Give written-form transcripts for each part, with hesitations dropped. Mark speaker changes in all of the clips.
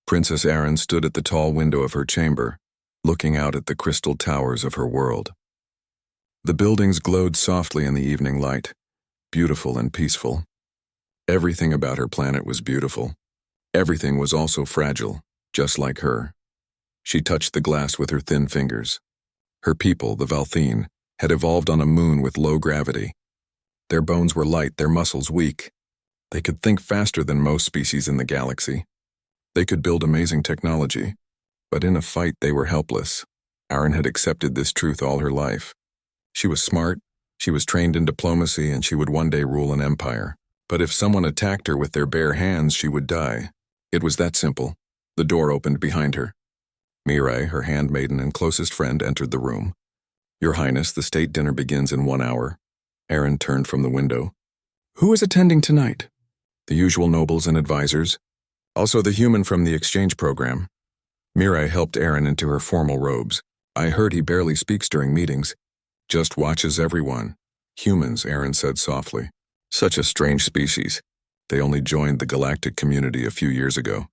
Speaker 1: Princess Erin stood at the tall window of her chamber, looking out at the crystal towers of her world. The buildings glowed softly in the evening light, beautiful and peaceful. Everything about her planet was beautiful. Everything was also fragile, just like her. She touched the glass with her thin fingers. Her people, the Valthene, had evolved on a moon with low gravity. Their bones were light, their muscles weak. They could think faster than most species in the galaxy. They could build amazing technology, but in a fight they were helpless. Erin had accepted this truth all her life. She was smart, she was trained in diplomacy, and she would one day rule an empire. But if someone attacked her with their bare hands, she would die. It was that simple. The door opened behind her. Mirai, her handmaiden and closest friend, entered the room. "Your Highness, the state dinner begins in 1 hour." Erin turned from the window. "Who is attending tonight?" "The usual nobles and advisors. Also the human from the exchange program." Mirai helped Erin into her formal robes. "I heard he barely speaks during meetings. Just watches everyone." "Humans," Erin said softly. "Such a strange species. They only joined the galactic community a few years ago.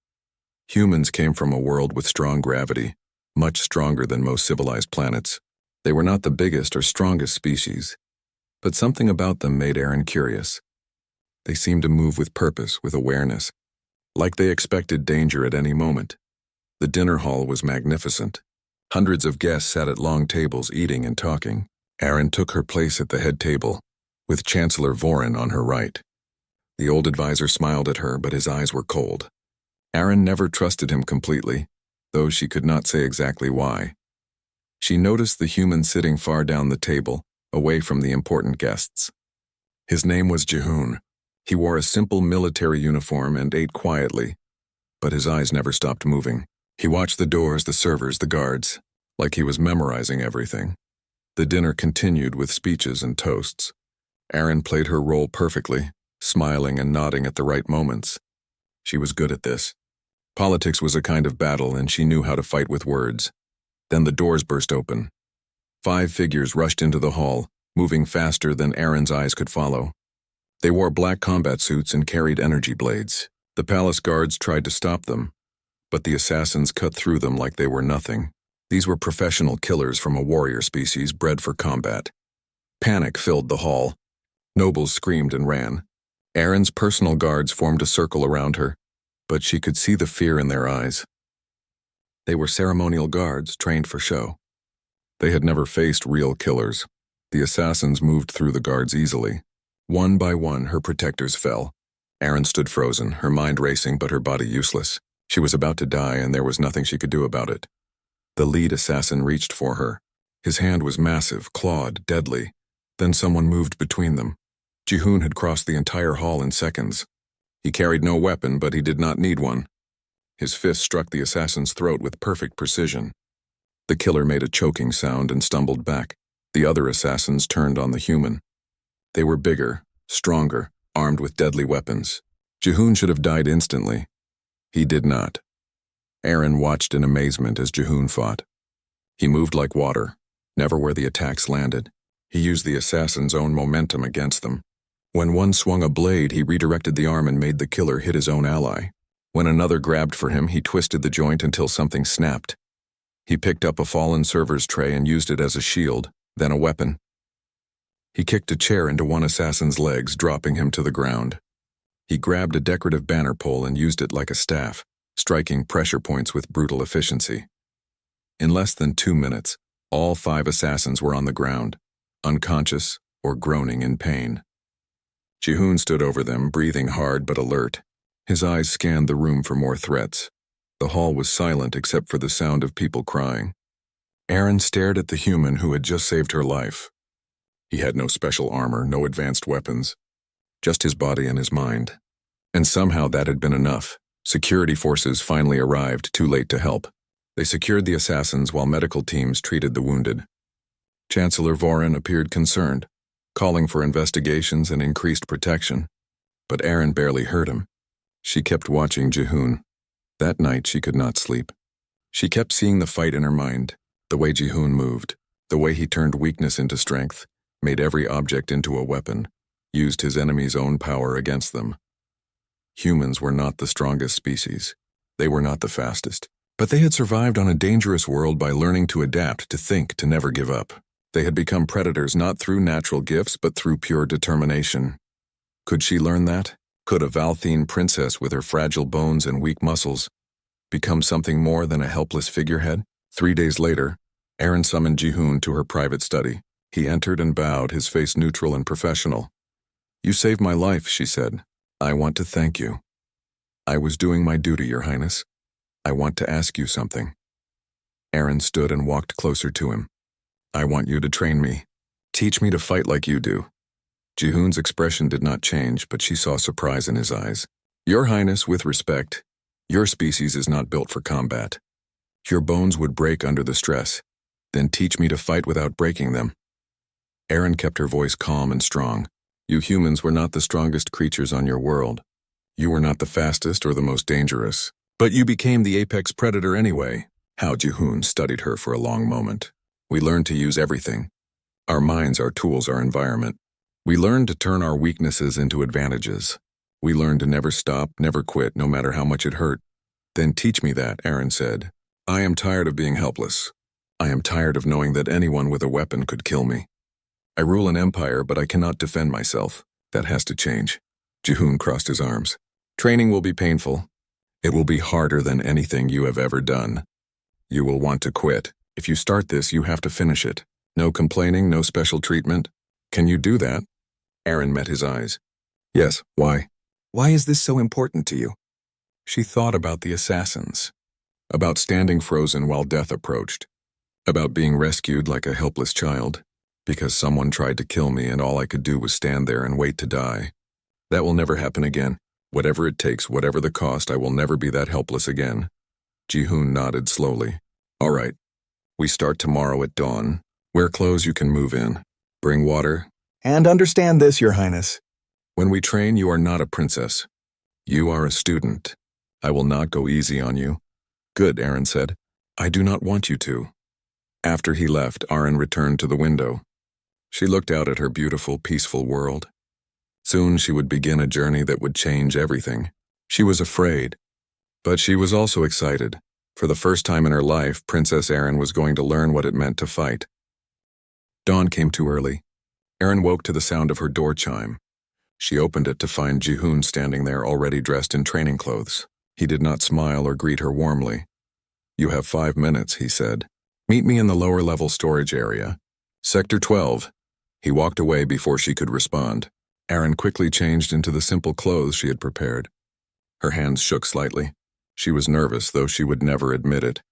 Speaker 1: Humans came from a world with strong gravity, much stronger than most civilized planets. They were not the biggest or strongest species, but something about them made Erin curious. They seemed to move with purpose, with awareness, like they expected danger at any moment. The dinner hall was magnificent. Hundreds of guests sat at long tables eating and talking. Erin took her place at the head table, with Chancellor Vorin on her right. The old advisor smiled at her, but his eyes were cold. Erin never trusted him completely, though she could not say exactly why. She noticed the human sitting far down the table, away from the important guests. His name was Jihoon. He wore a simple military uniform and ate quietly, but his eyes never stopped moving. He watched the doors, the servers, the guards, like he was memorizing everything. The dinner continued with speeches and toasts. Erin played her role perfectly, smiling and nodding at the right moments. She was good at this. Politics was a kind of battle, and she knew how to fight with words. Then the doors burst open. 5 figures rushed into the hall, moving faster than Erin's eyes could follow. They wore black combat suits and carried energy blades. The palace guards tried to stop them, but the assassins cut through them like they were nothing. These were professional killers from a warrior species bred for combat. Panic filled the hall. Nobles screamed and ran. Erin's personal guards formed a circle around her, but she could see the fear in their eyes. They were ceremonial guards trained for show. They had never faced real killers. The assassins moved through the guards easily. One by one, her protectors fell. Erin stood frozen, her mind racing but her body useless. She was about to die, and there was nothing she could do about it. The lead assassin reached for her. His hand was massive, clawed, deadly. Then someone moved between them. Jihoon had crossed the entire hall in seconds. He carried no weapon, but he did not need one. His fist struck the assassin's throat with perfect precision. The killer made a choking sound and stumbled back. The other assassins turned on the human. They were bigger, stronger, armed with deadly weapons. Jihoon should have died instantly. He did not. Erin watched in amazement as Jihoon fought. He moved like water, never where the attacks landed. He used the assassin's own momentum against them. When one swung a blade, he redirected the arm and made the killer hit his own ally. When another grabbed for him, he twisted the joint until something snapped. He picked up a fallen server's tray and used it as a shield, then a weapon. He kicked a chair into one assassin's legs, dropping him to the ground. He grabbed a decorative banner pole and used it like a staff, striking pressure points with brutal efficiency. In less than 2 minutes, all 5 assassins were on the ground, unconscious or groaning in pain. Jihoon stood over them, breathing hard but alert. His eyes scanned the room for more threats. The hall was silent except for the sound of people crying. Erin stared at the human who had just saved her life. He had no special armor, no advanced weapons, just his body and his mind. And somehow that had been enough. Security forces finally arrived, too late to help. They secured the assassins while medical teams treated the wounded. Chancellor Vorin appeared concerned, calling for investigations and increased protection. But Erin barely heard him. She kept watching Jihoon. That night she could not sleep. She kept seeing the fight in her mind, the way Jihoon moved, the way he turned weakness into strength, made every object into a weapon, used his enemy's own power against them. Humans were not the strongest species. They were not the fastest, but they had survived on a dangerous world by learning to adapt, to think, to never give up. They had become predators not through natural gifts but through pure determination. Could she learn that? Could a Valthene princess with her fragile bones and weak muscles become something more than a helpless figurehead? 3 days later, Erin summoned Jihoon to her private study. He entered and bowed, his face neutral and professional. "You saved my life," she said. "I want to thank you." "I was doing my duty, Your Highness. I want to ask you something." Erin stood and walked closer to him. "I want you to train me. Teach me to fight like you do." Jihoon's expression did not change, but she saw surprise in his eyes. "Your Highness, with respect, your species is not built for combat. Your bones would break under the stress. Then teach me to fight without breaking them." Erin kept her voice calm and strong. "You humans were not the strongest creatures on your world. You were not the fastest or the most dangerous. But you became the apex predator anyway." How Jihoon studied her for a long moment. "We learned to use everything. Our minds, our tools, our environment. We learned to turn our weaknesses into advantages. We learned to never stop, never quit, no matter how much it hurt." "Then teach me that," Erin said. "I am tired of being helpless. I am tired of knowing that anyone with a weapon could kill me. I rule an empire, but I cannot defend myself. That has to change." Jihoon crossed his arms. "Training will be painful. It will be harder than anything you have ever done. You will want to quit. If you start this, you have to finish it. No complaining, no special treatment. Can you do that?" Erin met his eyes. "Yes, why?" "Why is this so important to you?" She thought about the assassins, about standing frozen while death approached, about being rescued like a helpless child, because someone tried to kill me and all I could do was stand there and wait to die. That will never happen again. Whatever it takes, whatever the cost, I will never be that helpless again. Jihoon nodded slowly. "All right. We start tomorrow at dawn. Wear clothes you can move in. Bring water. And understand this, Your Highness. When we train, you are not a princess. You are a student. I will not go easy on you." "Good," Erin said. "I do not want you to." After he left, Erin returned to the window. She looked out at her beautiful, peaceful world. Soon she would begin a journey that would change everything. She was afraid, but she was also excited. For the first time in her life, Princess Erin was going to learn what it meant to fight. Dawn came too early. Erin woke to the sound of her door chime. She opened it to find Jihoon standing there already dressed in training clothes. He did not smile or greet her warmly. "You have 5 minutes," he said. "Meet me in the lower-level storage area. Sector 12. He walked away before she could respond. Erin quickly changed into the simple clothes she had prepared. Her hands shook slightly. She was nervous, though she would never admit it.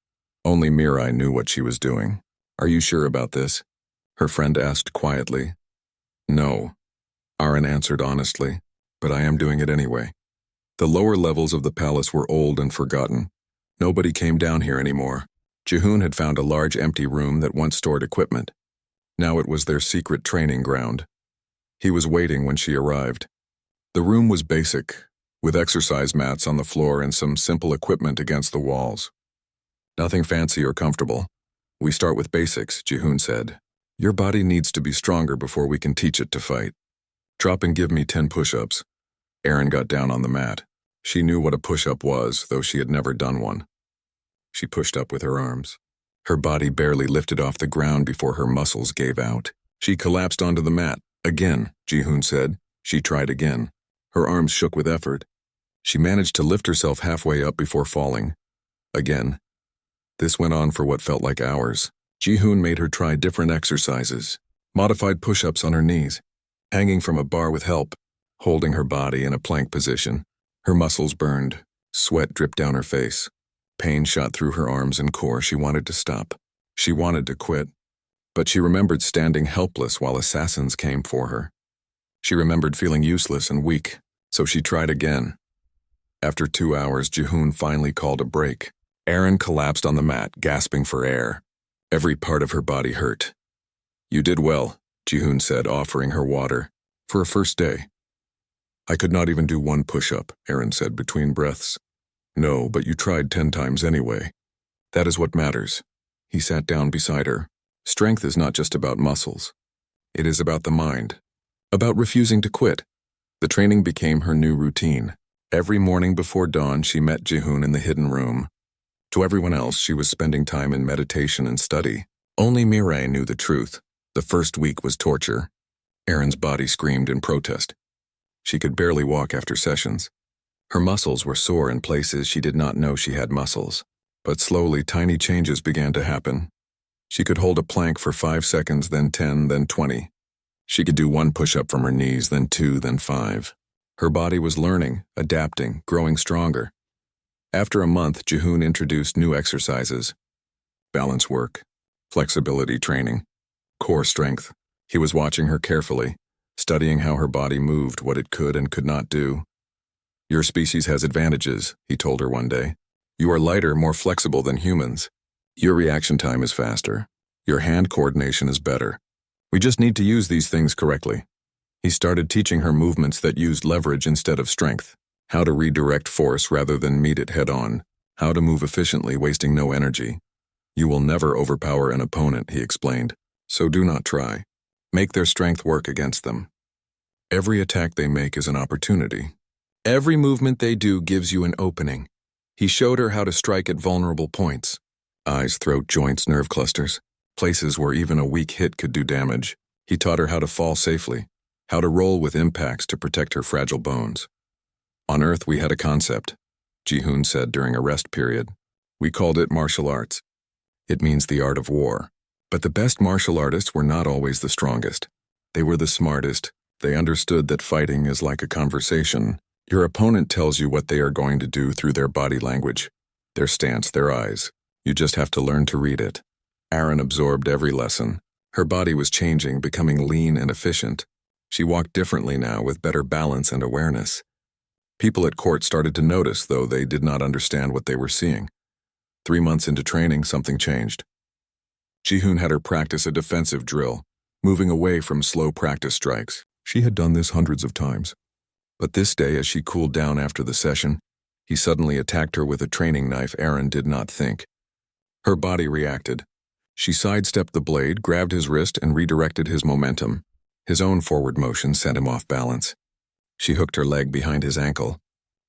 Speaker 1: Only Mirai knew what she was doing. "Are you sure about this?" her friend asked quietly. "No," Erin answered honestly, "but I am doing it anyway." The lower levels of the palace were old and forgotten. Nobody came down here anymore. Jihoon had found a large empty room that once stored equipment. Now it was their secret training ground. He was waiting when she arrived. The room was basic, with exercise mats on the floor and some simple equipment against the walls. "Nothing fancy or comfortable. We start with basics," Jihoon said. "Your body needs to be stronger before we can teach it to fight. Drop and give me 10 push-ups." Erin got down on the mat. She knew what a push-up was, though she had never done one. She pushed up with her arms. Her body barely lifted off the ground before her muscles gave out. She collapsed onto the mat. "Again," Jihoon said. She tried again. Her arms shook with effort. She managed to lift herself halfway up before falling. Again. This went on for what felt like hours. Jihoon made her try different exercises. Modified push-ups on her knees, hanging from a bar with help, holding her body in a plank position. Her muscles burned. Sweat dripped down her face. Pain shot through her arms and core. She wanted to stop. She wanted to quit. But she remembered standing helpless while assassins came for her. She remembered feeling useless and weak, so she tried again. After 2 hours, Jihoon finally called a break. Erin collapsed on the mat, gasping for air. Every part of her body hurt. "You did well," Jihoon said, offering her water. "For a first day." "I could not even do 1 push-up," Erin said between breaths. "No, but you tried 10 times anyway. That is what matters." He sat down beside her. "Strength is not just about muscles. It is about the mind, about refusing to quit." The training became her new routine. Every morning before dawn, she met Jihoon in the hidden room. To everyone else, she was spending time in meditation and study. Only Mirai knew the truth. The first week was torture. Erin's body screamed in protest. She could barely walk after sessions. Her muscles were sore in places she did not know she had muscles. But slowly, tiny changes began to happen. She could hold a plank for 5 seconds, then 10, then 20. She could do 1 push-up from her knees, then 2, then 5. Her body was learning, adapting, growing stronger. After a month, Jihoon introduced new exercises. Balance work, flexibility training, core strength. He was watching her carefully, studying how her body moved, what it could and could not do. "Your species has advantages," he told her one day. "You are lighter, more flexible than humans. Your reaction time is faster. Your hand coordination is better. We just need to use these things correctly." He started teaching her movements that used leverage instead of strength, how to redirect force rather than meet it head-on, how to move efficiently, wasting no energy. "You will never overpower an opponent," he explained, "so do not try. Make their strength work against them. Every attack they make is an opportunity. Every movement they do gives you an opening." He showed her how to strike at vulnerable points. Eyes, throat, joints, nerve clusters, places where even a weak hit could do damage. He taught her how to fall safely, how to roll with impacts to protect her fragile bones. "On Earth we had a concept," Jihoon said during a rest period. "We called it martial arts. It means the art of war. But the best martial artists were not always the strongest. They were the smartest. They understood that fighting is like a conversation. Your opponent tells you what they are going to do through their body language, their stance, their eyes. You just have to learn to read it." Erin absorbed every lesson. Her body was changing, becoming lean and efficient. She walked differently now, with better balance and awareness. People at court started to notice, though they did not understand what they were seeing. 3 months into training, something changed. Jihoon had her practice a defensive drill, moving away from slow practice strikes. She had done this hundreds of times. But this day, as she cooled down after the session, he suddenly attacked her with a training knife. Erin did not think. Her body reacted. She sidestepped the blade, grabbed his wrist, and redirected his momentum. His own forward motion sent him off balance. She hooked her leg behind his ankle.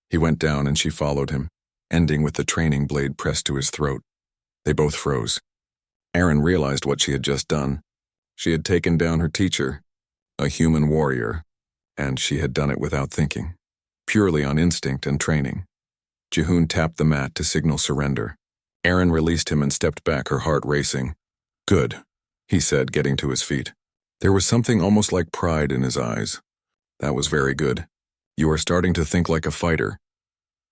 Speaker 1: He went down and she followed him, ending with the training blade pressed to his throat. They both froze. Erin realized what she had just done. She had taken down her teacher, a human warrior, and she had done it without thinking, purely on instinct and training. Jihoon tapped the mat to signal surrender. Erin released him and stepped back, her heart racing. "Good," he said, getting to his feet. There was something almost like pride in his eyes. "That was very good. You are starting to think like a fighter."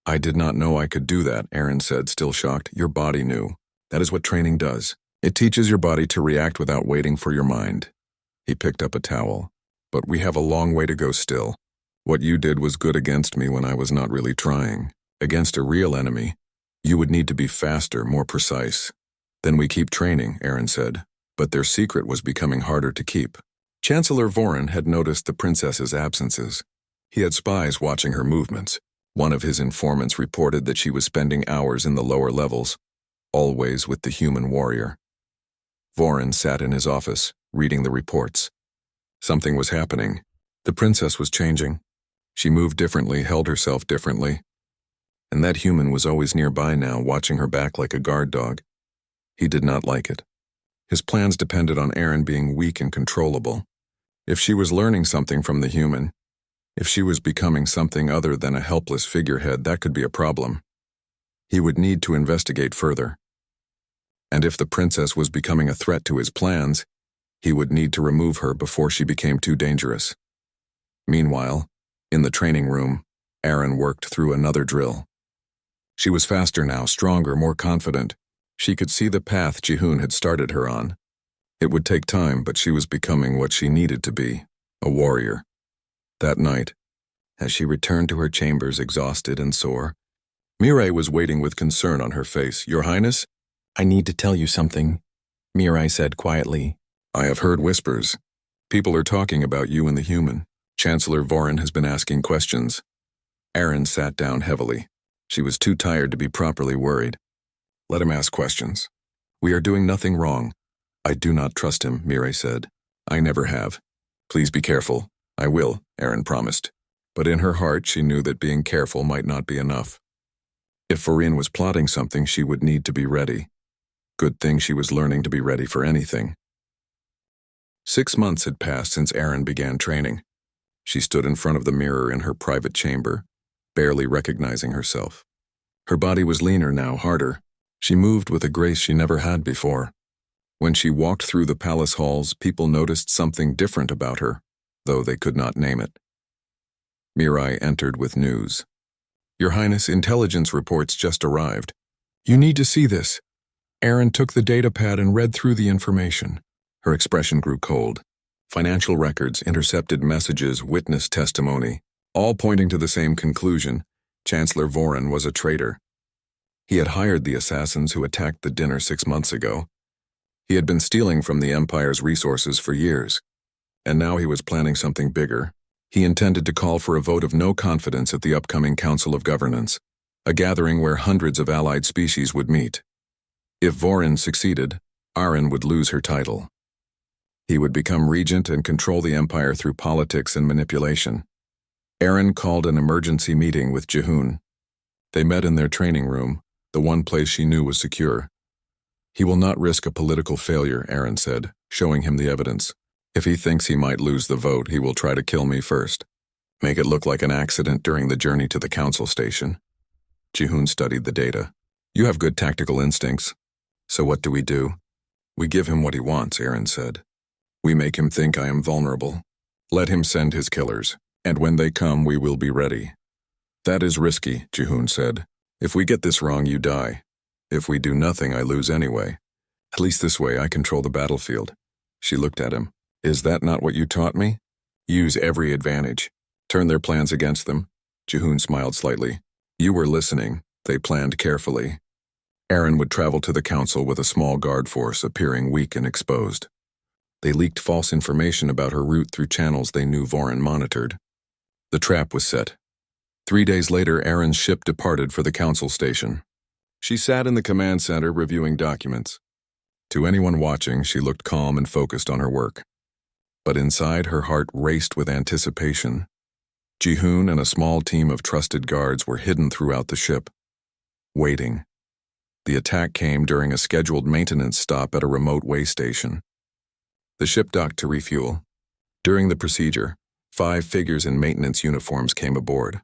Speaker 1: "I did not know I could do that," Erin said, still shocked. "Your body knew. That is what training does. It teaches your body to react without waiting for your mind." He picked up a towel. "But we have a long way to go still. What you did was good against me when I was not really trying. Against a real enemy, you would need to be faster, more precise." "Then we keep training," Erin said. But their secret was becoming harder to keep. Chancellor Vorin had noticed the princess's absences. He had spies watching her movements. One of his informants reported that she was spending hours in the lower levels, always with the human warrior. Vorin sat in his office, reading the reports. Something was happening. The princess was changing. She moved differently, held herself differently. And that human was always nearby now, watching her back like a guard dog. He did not like it. His plans depended on Erin being weak and controllable. If she was learning something from the human, if she was becoming something other than a helpless figurehead, that could be a problem. He would need to investigate further. And if the princess was becoming a threat to his plans, he would need to remove her before she became too dangerous. Meanwhile, in the training room, Erin worked through another drill. She was faster now, stronger, more confident. She could see the path Jihoon had started her on. It would take time, but she was becoming what she needed to be, a warrior. That night, as she returned to her chambers exhausted and sore, Mirai was waiting with concern on her face. "Your Highness?" "I need to tell you something," Mirai said quietly. "I have heard whispers. People are talking about you and the human. Chancellor Vorin has been asking questions." Erin sat down heavily. She was too tired to be properly worried. "Let him ask questions. We are doing nothing wrong." "I do not trust him," Mirai said. "I never have. Please be careful." "I will," Erin promised. But in her heart she knew that being careful might not be enough. If Farin was plotting something, she would need to be ready. Good thing she was learning to be ready for anything. 6 months had passed since Erin began training. She stood in front of the mirror in her private chamber, barely recognizing herself. Her body was leaner now, harder. She moved with a grace she never had before. When she walked through the palace halls, people noticed something different about her, though they could not name it. Mirai entered with news. "Your Highness, intelligence reports just arrived. You need to see this." Erin took the datapad and read through the information. Her expression grew cold. Financial records, intercepted messages, witness testimony, all pointing to the same conclusion. Chancellor Vorin was a traitor. He had hired the assassins who attacked the dinner 6 months ago. He had been stealing from the Empire's resources for years, and now he was planning something bigger. He intended to call for a vote of no confidence at the upcoming Council of Governance, a gathering where hundreds of allied species would meet. If Vorin succeeded, Arin would lose her title. He would become regent and control the Empire through politics and manipulation. Erin called an emergency meeting with Jehun. They met in their training room, the one place she knew was secure. "He will not risk a political failure," Erin said, showing him the evidence. "If he thinks he might lose the vote, he will try to kill me first. Make it look like an accident during the journey to the council station." Jehun studied the data. "You have good tactical instincts. So what do? We give him what he wants," Erin said. "We make him think I am vulnerable. Let him send his killers, and when they come, we will be ready." "That is risky," Jehun said. "If we get this wrong, you die. If we do nothing, I lose anyway. At least this way I control the battlefield." She looked at him. "Is that not what you taught me? Use every advantage. Turn their plans against them." Jehun smiled slightly. "You were listening. They planned carefully." Erin would travel to the council with a small guard force, appearing weak and exposed. They leaked false information about her route through channels they knew Vorin monitored. The trap was set. 3 days later, Erin's ship departed for the council station. She sat in the command center reviewing documents. To anyone watching, she looked calm and focused on her work. But inside, her heart raced with anticipation. Jehun and a small team of trusted guards were hidden throughout the ship, waiting. The attack came during a scheduled maintenance stop at a remote way station. The ship docked to refuel. During the procedure, 5 figures in maintenance uniforms came aboard.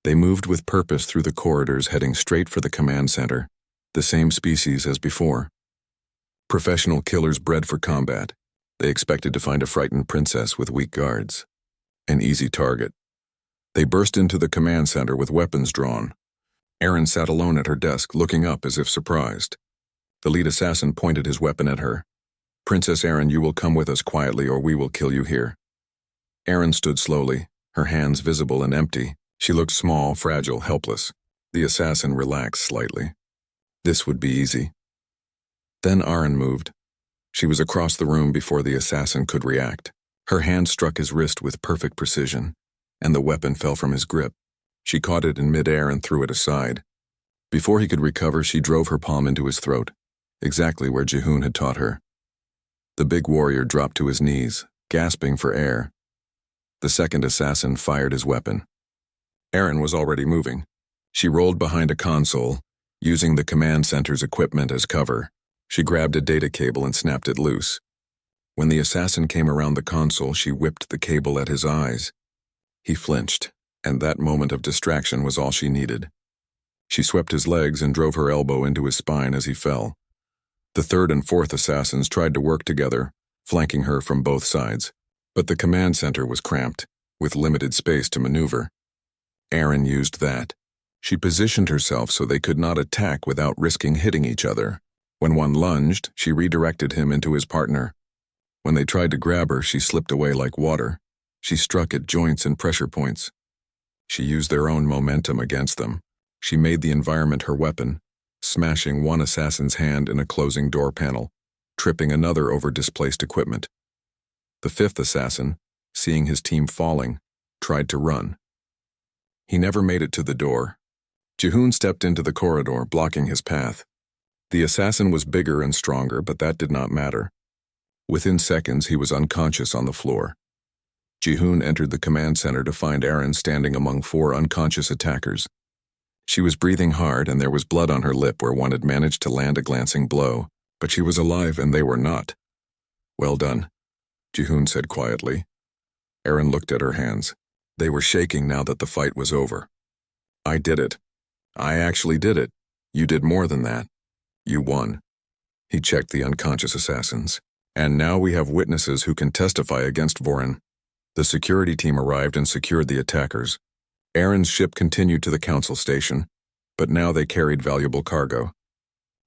Speaker 1: They moved with purpose through the corridors, heading straight for the command center, the same species as before. Professional killers bred for combat. They expected to find a frightened princess with weak guards. An easy target. They burst into the command center with weapons drawn. Erin sat alone at her desk, looking up as if surprised. The lead assassin pointed his weapon at her. "Princess Erin, you will come with us quietly or we will kill you here." Erin stood slowly, her hands visible and empty. She looked small, fragile, helpless. The assassin relaxed slightly. This would be easy. Then Erin moved. She was across the room before the assassin could react. Her hand struck his wrist with perfect precision, and the weapon fell from his grip. She caught it in midair and threw it aside. Before he could recover, she drove her palm into his throat, exactly where Jehun had taught her. The big warrior dropped to his knees, gasping for air. The second assassin fired his weapon. Erin was already moving. She rolled behind a console, using the command center's equipment as cover. She grabbed a data cable and snapped it loose. When the assassin came around the console, she whipped the cable at his eyes. He flinched, and that moment of distraction was all she needed. She swept his legs and drove her elbow into his spine as he fell. The third and fourth assassins tried to work together, flanking her from both sides, but the command center was cramped, with limited space to maneuver. Erin used that. She positioned herself so they could not attack without risking hitting each other. When one lunged, she redirected him into his partner. When they tried to grab her, she slipped away like water. She struck at joints and pressure points. She used their own momentum against them. She made the environment her weapon, smashing one assassin's hand in a closing door panel, tripping another over displaced equipment. The fifth assassin, seeing his team falling, tried to run. He never made it to the door. Jehun stepped into the corridor, blocking his path. The assassin was bigger and stronger, but that did not matter. Within seconds, he was unconscious on the floor. Jihoon entered the command center to find Aaron standing among 4 unconscious attackers. She was breathing hard and there was blood on her lip where one had managed to land a glancing blow, but she was alive and they were not. "Well done," Jihoon said quietly. Aaron looked at her hands. They were shaking now that the fight was over. "I did it. I actually did it. You did more than that. You won." He checked the unconscious assassins. "And now we have witnesses who can testify against Vorin." The security team arrived and secured the attackers. Aaron's ship continued to the council station, but now they carried valuable cargo.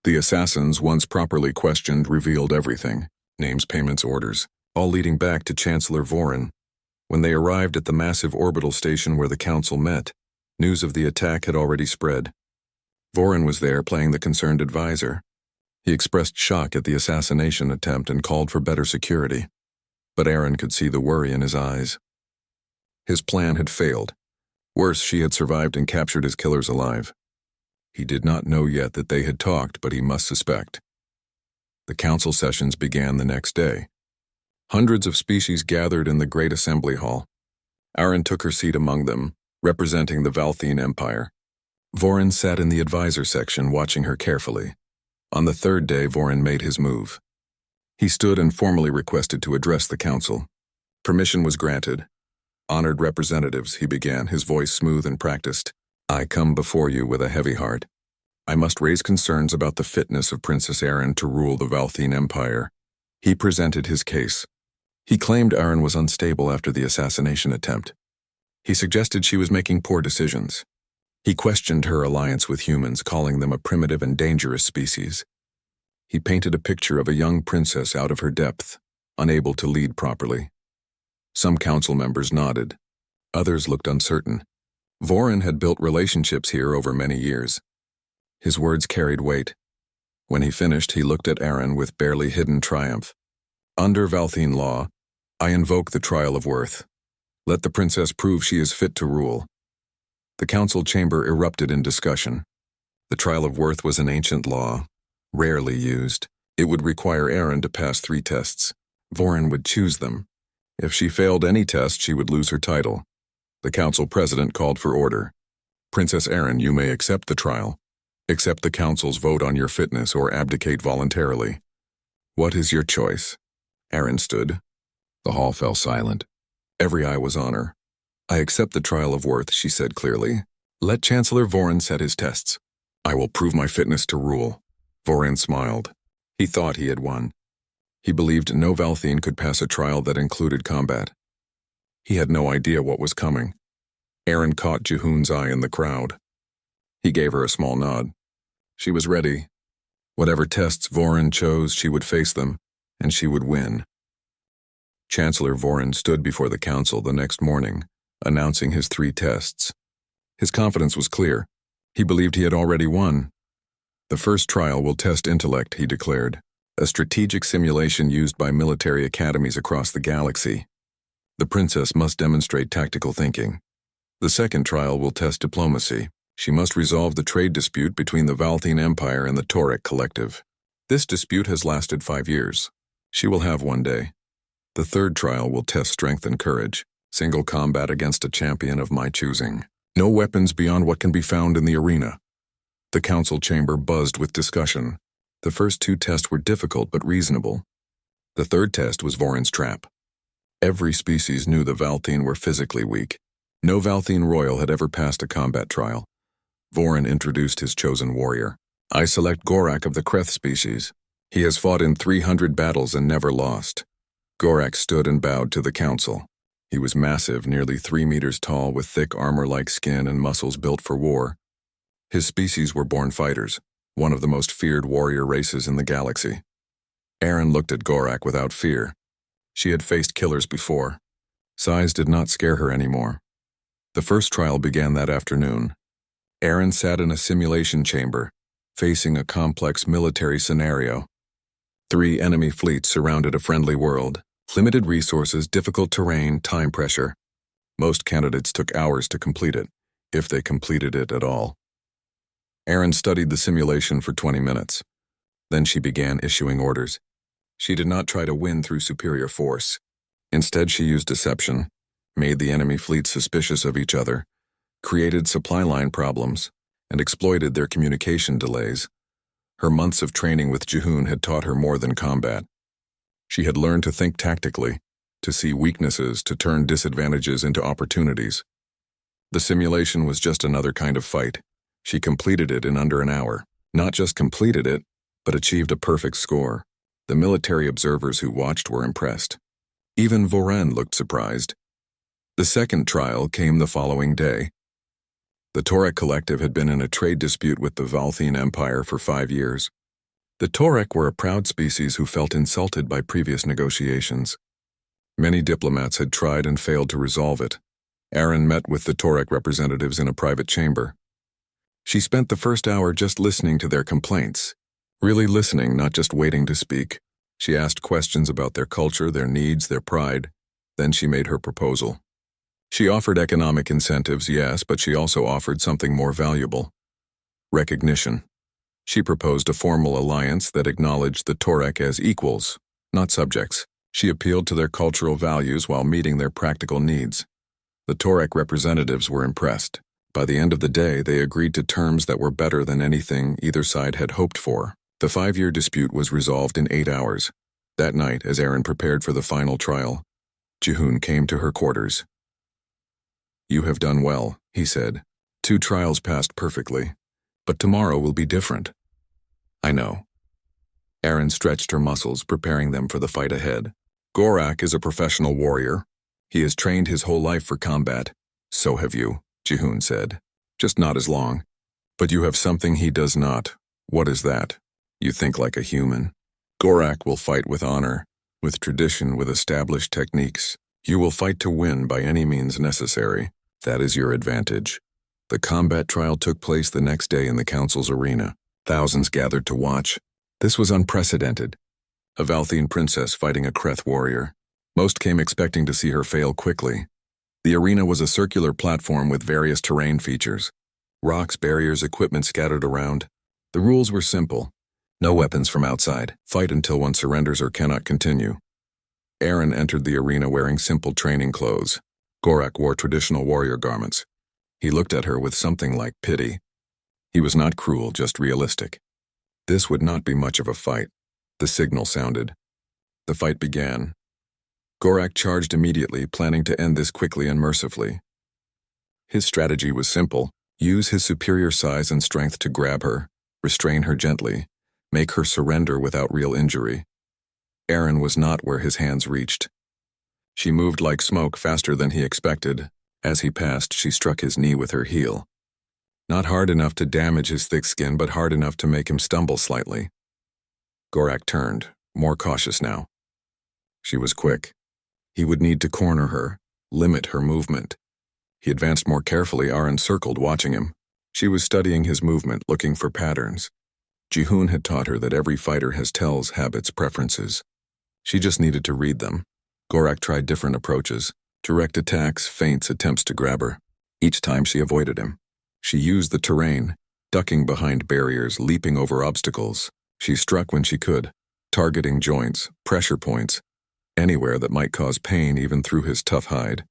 Speaker 1: The assassins, once properly questioned, revealed everything: names, payments, orders, all leading back to Chancellor Vorin. When they arrived at the massive orbital station where the council met, news of the attack had already spread. Vorin was there playing the concerned advisor. He expressed shock at the assassination attempt and called for better security. But Aaron could see the worry in his eyes. His plan had failed. Worse, she had survived and captured his killers alive. He did not know yet that they had talked, but he must suspect. The council sessions began the next day. Hundreds of species gathered in the Great Assembly Hall. Aaron took her seat among them, representing the Valthene Empire. Vorin sat in the advisor section, watching her carefully. On the 3rd day, Vorin made his move. He stood and formally requested to address the council. Permission was granted. "Honored representatives," he began, his voice smooth and practiced. "I come before you with a heavy heart. I must raise concerns about the fitness of Princess Aaron to rule the Valthene Empire." He presented his case. He claimed Aaron was unstable after the assassination attempt. He suggested she was making poor decisions. He questioned her alliance with humans, calling them a primitive and dangerous species. He painted a picture of a young princess out of her depth, unable to lead properly. Some council members nodded. Others looked uncertain. Vorin had built relationships here over many years. His words carried weight. When he finished, he looked at Aaron with barely hidden triumph. "Under Valthene law, I invoke the trial of worth. Let the princess prove she is fit to rule." The council chamber erupted in discussion. The trial of worth was an ancient law, rarely used. It would require Aaron to pass 3 tests. Vorin would choose them. If she failed any test, she would lose her title. The council president called for order. "Princess Aaron, you may accept the trial. Accept the council's vote on your fitness or abdicate voluntarily. What is your choice?" Aaron stood. The hall fell silent. Every eye was on her. "I accept the trial of worth," she said clearly. "Let Chancellor Vorin set his tests. I will prove my fitness to rule." Vorin smiled. He thought he had won. He believed no Valthene could pass a trial that included combat. He had no idea what was coming. Aaron caught Jihoon's eye in the crowd. He gave her a small nod. She was ready. Whatever tests Vorin chose, she would face them, and she would win. Chancellor Vorin stood before the council the next morning, announcing his 3 tests. His confidence was clear. He believed he had already won. "The first trial will test intellect," he declared, a strategic simulation used by military academies across the galaxy. The princess must demonstrate tactical thinking. "The second trial will test diplomacy. She must resolve the trade dispute between the Valthene Empire and the Torek Collective. This dispute has lasted 5 years. She will have 1 day. The third trial will test strength and courage. Single combat against a champion of my choosing. No weapons beyond what can be found in the arena." The council chamber buzzed with discussion. The first 2 tests were difficult but reasonable. The third test was Vorin's trap. Every species knew the Valthene were physically weak. No Valthene royal had ever passed a combat trial. Vorin introduced his chosen warrior. "I select Gorak of the Kreth species. He has fought in 300 battles and never lost." Gorak stood and bowed to the council. He was massive, nearly 3 meters tall, with thick armor-like skin and muscles built for war. His species were born fighters, one of the most feared warrior races in the galaxy. Aaron looked at Gorak without fear. She had faced killers before. Size did not scare her anymore. The first trial began that afternoon. Aaron sat in a simulation chamber, facing a complex military scenario. 3 enemy fleets surrounded a friendly world. Limited resources, difficult terrain, time pressure. Most candidates took hours to complete it, if they completed it at all. Aaron studied the simulation for 20 minutes. Then she began issuing orders. She did not try to win through superior force. Instead, she used deception. made the enemy fleets suspicious of each other, created supply line problems, and exploited their communication delays. Her months of training with Jihoon had taught her more than combat. She had learned to think tactically, to see weaknesses, to turn disadvantages into opportunities. The simulation was just another kind of fight. She completed it in under an hour. Not just completed it, but achieved a perfect score. The military observers who watched were impressed. Even Voren looked surprised. The second trial came the following day. The Torek Collective had been in a trade dispute with the Valthian Empire for 5 years. The Torek were a proud species who felt insulted by previous negotiations. Many diplomats had tried and failed to resolve it. Aaron met with the Torek representatives in a private chamber. She spent the first hour just listening to their complaints. Really listening, not just waiting to speak. She asked questions about their culture, their needs, their pride. Then she made her proposal. She offered economic incentives, yes, but she also offered something more valuable. Recognition. She proposed a formal alliance that acknowledged the Torek as equals, not subjects. She appealed to their cultural values while meeting their practical needs. The Torek representatives were impressed. By the end of the day, they agreed to terms that were better than anything either side had hoped for. The 5-year dispute was resolved in 8 hours. That night, as Aaron prepared for the final trial, Jihoon came to her quarters. "You have done well," he said. 2 trials passed perfectly, but tomorrow will be different. "I know." Aaron stretched her muscles, preparing them for the fight ahead. "Gorak is a professional warrior. He has trained his whole life for combat. So have you," Jihoon said. "Just not as long. But you have something he does not. What is that? You think like a human. Gorak will fight with honor, with tradition, with established techniques. You will fight to win by any means necessary. That is your advantage." The combat trial took place the next day in the council's arena. Thousands gathered to watch. This was unprecedented. A Valthian princess fighting a Kreth warrior. Most came expecting to see her fail quickly. The arena was a circular platform with various terrain features. Rocks, barriers, equipment scattered around. The rules were simple. No weapons from outside. Fight until one surrenders or cannot continue. Aaron entered the arena wearing simple training clothes. Gorak wore traditional warrior garments. He looked at her with something like pity. He was not cruel, just realistic. This would not be much of a fight. The signal sounded. The fight began. Gorak charged immediately, planning to end this quickly and mercifully. His strategy was simple. Use his superior size and strength to grab her, restrain her gently, make her surrender without real injury. Aaron was not where his hands reached. She moved like smoke, faster than he expected. As he passed, she struck his knee with her heel. Not hard enough to damage his thick skin, but hard enough to make him stumble slightly. Gorak turned, more cautious now. She was quick. He would need to corner her, limit her movement. He advanced more carefully. Aaron circled, watching him. She was studying his movement, looking for patterns. Jihoon had taught her that every fighter has tells, habits, preferences. She just needed to read them. Gorak tried different approaches. Direct attacks, feints, attempts to grab her. Each time she avoided him. She used the terrain, ducking behind barriers, leaping over obstacles. She struck when she could, targeting joints, pressure points, anywhere that might cause pain even through his tough hide.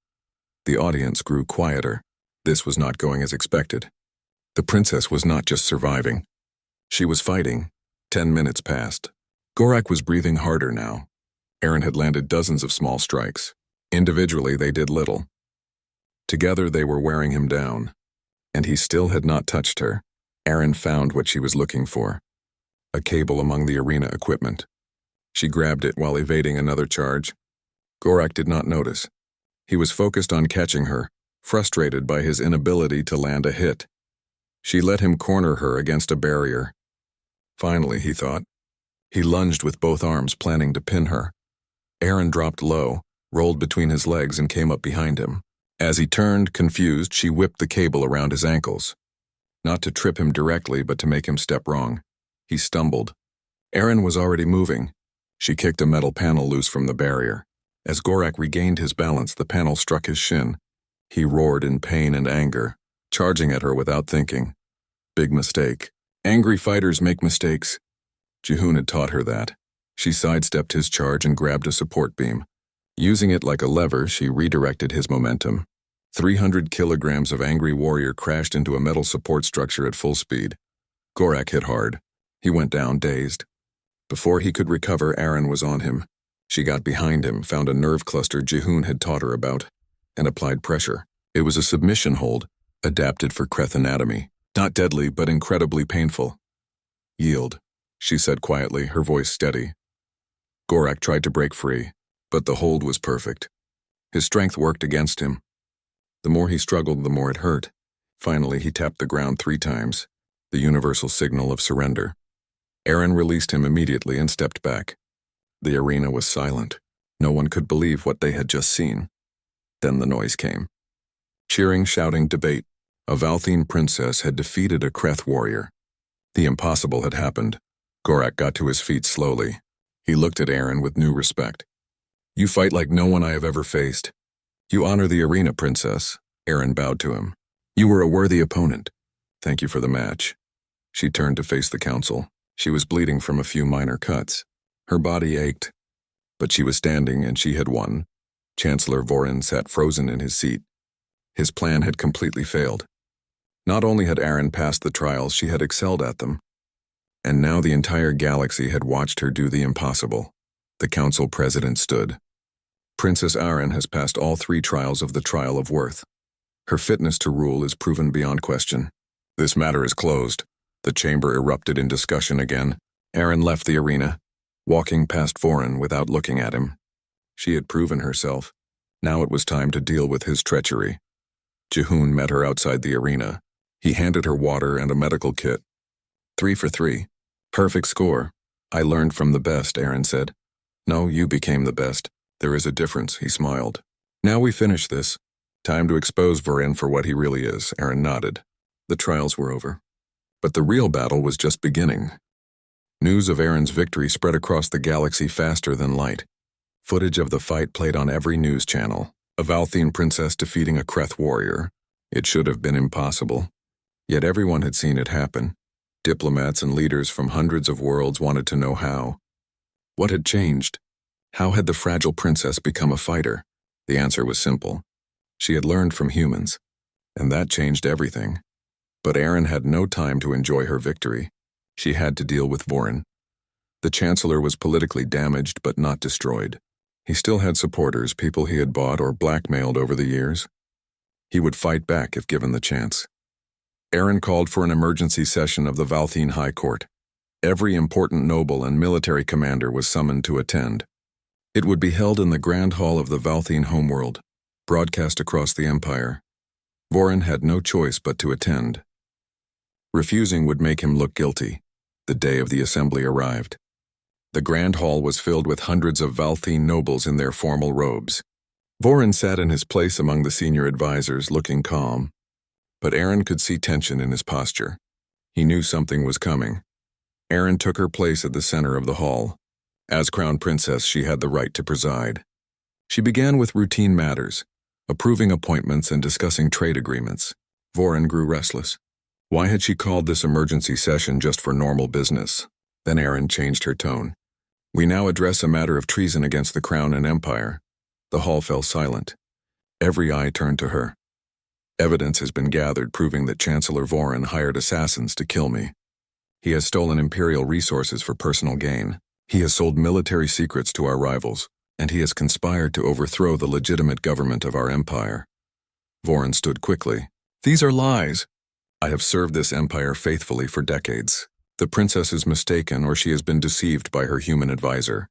Speaker 1: The audience grew quieter. This was not going as expected. The princess was not just surviving. She was fighting. 10 minutes passed. Gorak was breathing harder now. Aaron had landed dozens of small strikes. Individually, they did little. Together, they were wearing him down. And he still had not touched her. Aaron found what she was looking for. A cable among the arena equipment. She grabbed it while evading another charge. Gorak did not notice. He was focused on catching her, frustrated by his inability to land a hit. She let him corner her against a barrier. Finally, he thought. He lunged with both arms, planning to pin her. Aaron dropped low, rolled between his legs, and came up behind him. As he turned, confused, she whipped the cable around his ankles. Not to trip him directly, but to make him step wrong. He stumbled. Aaron was already moving. She kicked a metal panel loose from the barrier. As Gorak regained his balance, the panel struck his shin. He roared in pain and anger, charging at her without thinking. Big mistake. Angry fighters make mistakes. Jihoon had taught her that. She sidestepped his charge and grabbed a support beam. Using it like a lever, she redirected his momentum. 300 kilograms of angry warrior crashed into a metal support structure at full speed. Gorak hit hard. He went down, dazed. Before he could recover, Aaron was on him. She got behind him, found a nerve cluster Jihoon had taught her about, and applied pressure. It was a submission hold, adapted for Kreth anatomy. Not deadly, but incredibly painful. Yield, she said quietly, her voice steady. Gorak tried to break free, but the hold was perfect. His strength worked against him. The more he struggled, the more it hurt. Finally, he tapped the ground 3 times, the universal signal of surrender. Aaron released him immediately and stepped back. The arena was silent. No one could believe what they had just seen. Then the noise came. Cheering, shouting, debate. A Valthine princess had defeated a Kreth warrior. The impossible had happened. Gorak got to his feet slowly. He looked at Aaron with new respect. You fight like no one I have ever faced. You honor the arena, princess. Aaron bowed to him. You were a worthy opponent. Thank you for the match. She turned to face the council. She was bleeding from a few minor cuts. Her body ached. But she was standing and she had won. Chancellor Vorin sat frozen in his seat. His plan had completely failed. Not only had Aaron passed the trials, she had excelled at them. And now the entire galaxy had watched her do the impossible. The council president stood. Princess Aaron has passed all 3 trials of the Trial of Worth. Her fitness to rule is proven beyond question. This matter is closed. The chamber erupted in discussion again. Aaron left the arena, walking past Vorin without looking at him. She had proven herself. Now it was time to deal with his treachery. Jihoon met her outside the arena. He handed her water and a medical kit. 3 for 3. Perfect score. I learned from the best, Aaron said. No, you became the best. There is a difference, he smiled. Now we finish this. Time to expose Vorin for what he really is, Aaron nodded. The trials were over. But the real battle was just beginning. News of Aaron's victory spread across the galaxy faster than light. Footage of the fight played on every news channel. A Valthine princess defeating a Kreth warrior. It should have been impossible. Yet everyone had seen it happen. Diplomats and leaders from hundreds of worlds wanted to know how. What had changed? How had the fragile princess become a fighter? The answer was simple. She had learned from humans, and that changed everything. But Aaron had no time to enjoy her victory. She had to deal with Vorin. The Chancellor was politically damaged but not destroyed. He still had supporters, people he had bought or blackmailed over the years. He would fight back if given the chance. Aaron called for an emergency session of the Valthine High Court. Every important noble and military commander was summoned to attend. It would be held in the Grand Hall of the Valthine homeworld, broadcast across the Empire. Vorin had no choice but to attend. Refusing would make him look guilty. The day of the assembly arrived. The Grand Hall was filled with hundreds of Valthine nobles in their formal robes. Vorin sat in his place among the senior advisors, looking calm. But Aaron could see tension in his posture. He knew something was coming. Aaron took her place at the center of the hall. As Crown Princess, she had the right to preside. She began with routine matters, approving appointments and discussing trade agreements. Vorin grew restless. Why had she called this emergency session just for normal business? Then Aaron changed her tone. We now address a matter of treason against the Crown and Empire. The hall fell silent. Every eye turned to her. Evidence has been gathered proving that Chancellor Vorin hired assassins to kill me. He has stolen Imperial resources for personal gain. He has sold military secrets to our rivals, and he has conspired to overthrow the legitimate government of our empire. Vorin stood quickly. These are lies. I have served this empire faithfully for decades. The princess is mistaken, or she has been deceived by her human advisor.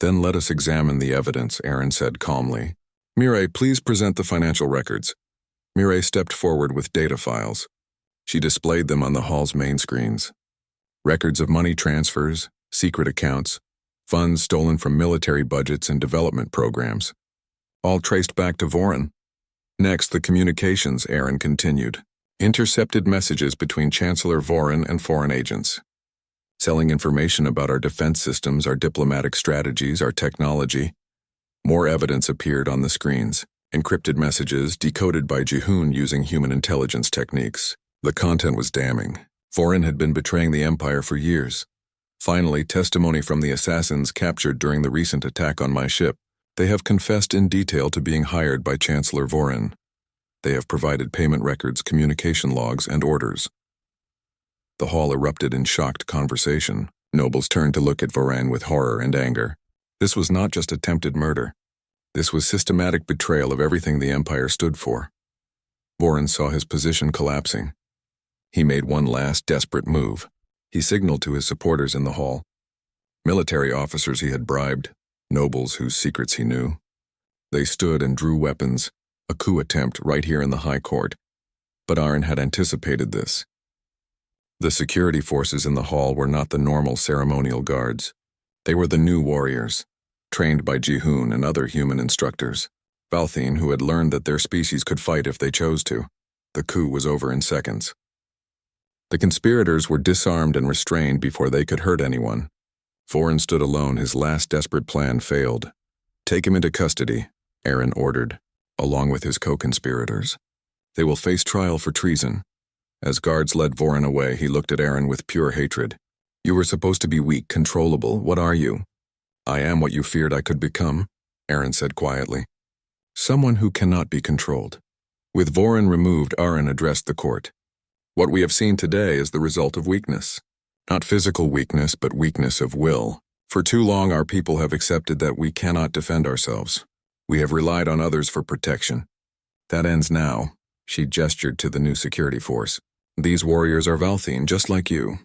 Speaker 1: Then let us examine the evidence, Aaron said calmly. Mireille, please present the financial records. Mireille stepped forward with data files. She displayed them on the hall's main screens. Records of money transfers, secret accounts, funds stolen from military budgets and development programs. All traced back to Vorin. Next, the communications, Aaron continued. Intercepted messages between Chancellor Vorin and foreign agents. Selling information about our defense systems, our diplomatic strategies, our technology. More evidence appeared on the screens. Encrypted messages decoded by Jihoon using human intelligence techniques. The content was damning. Vorin had been betraying the Empire for years. Finally, testimony from the assassins captured during the recent attack on my ship. They have confessed in detail to being hired by Chancellor Vorin. They have provided payment records, communication logs, and orders. The hall erupted in shocked conversation. Nobles turned to look at Vorin with horror and anger. This was not just attempted murder. This was systematic betrayal of everything the Empire stood for. Vorin saw his position collapsing. He made one last desperate move. He signaled to his supporters in the hall. Military officers he had bribed, nobles whose secrets he knew. They stood and drew weapons, a coup attempt right here in the High Court. But Arn had anticipated this. The security forces in the hall were not the normal ceremonial guards. They were the new warriors, trained by Ji-hoon and other human instructors, Valthine who had learned that their species could fight if they chose to. The coup was over in seconds. The conspirators were disarmed and restrained before they could hurt anyone. Vorin stood alone, his last desperate plan failed. "Take him into custody," Aaron ordered, along with his co-conspirators. "They will face trial for treason." As guards led Vorin away, he looked at Aaron with pure hatred. "You were supposed to be weak, controllable. What are you?" "I am what you feared I could become," Aaron said quietly. "Someone who cannot be controlled." With Vorin removed, Aaron addressed the court. "What we have seen today is the result of weakness. Not physical weakness, but weakness of will. For too long our people have accepted that we cannot defend ourselves. We have relied on others for protection. That ends now." She gestured to the new security force. "These warriors are Valthine, just like you.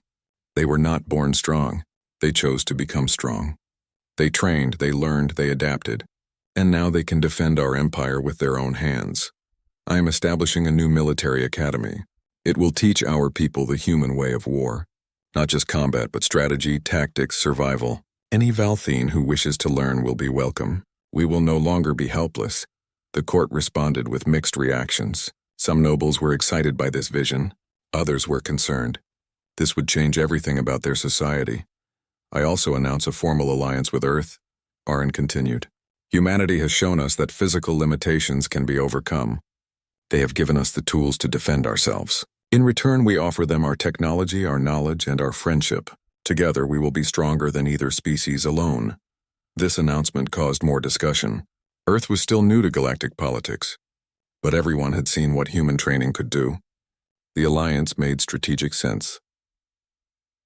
Speaker 1: They were not born strong. They chose to become strong. They trained, they learned, they adapted. And now they can defend our empire with their own hands. I am establishing a new military academy. It will teach our people the human way of war. Not just combat, but strategy, tactics, survival. Any Valthine who wishes to learn will be welcome. We will no longer be helpless." The court responded with mixed reactions. Some nobles were excited by this vision. Others were concerned. This would change everything about their society. "I also announce a formal alliance with Earth," Aaron continued. "Humanity has shown us that physical limitations can be overcome. They have given us the tools to defend ourselves. In return, we offer them our technology, our knowledge, and our friendship. Together, we will be stronger than either species alone." This announcement caused more discussion. Earth was still new to galactic politics, but everyone had seen what human training could do. The alliance made strategic sense.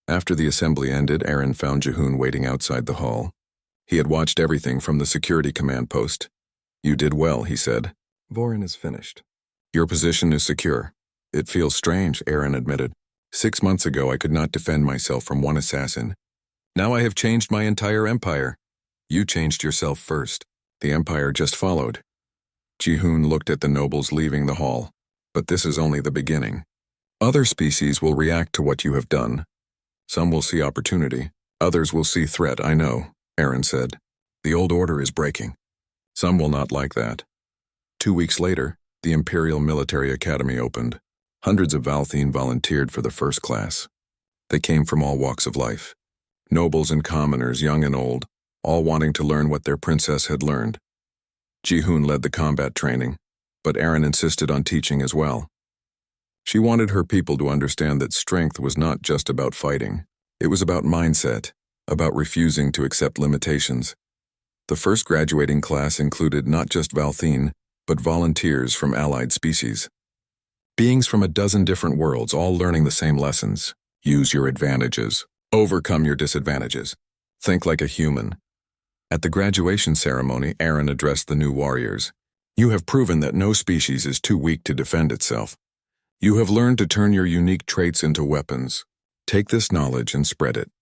Speaker 1: After the assembly ended, Aaron found Ji-hoon waiting outside the hall. He had watched everything from the security command post. "You did well," he said. "Vorin is finished. Your position is secure." "It feels strange," Aaron admitted. 6 months ago I could not defend myself from one assassin. Now I have changed my entire empire." "You changed yourself first. The empire just followed." Ji-hoon looked at the nobles leaving the hall. "But this is only the beginning. Other species will react to what you have done. Some will see opportunity. Others will see threat, I know," Aaron said. "The old order is breaking. Some will not like that." 2 weeks later, the Imperial Military Academy opened. Hundreds of Valthine volunteered for the first class. They came from all walks of life. Nobles and commoners, young and old, all wanting to learn what their princess had learned. Ji-hoon led the combat training, but Aaron insisted on teaching as well. She wanted her people to understand that strength was not just about fighting. It was about mindset, about refusing to accept limitations. The first graduating class included not just Valthine, but volunteers from allied species. Beings from a dozen different worlds, all learning the same lessons. Use your advantages. Overcome your disadvantages. Think like a human. At the graduation ceremony, Aaron addressed the new warriors. "You have proven that no species is too weak to defend itself. You have learned to turn your unique traits into weapons. Take this knowledge and spread it.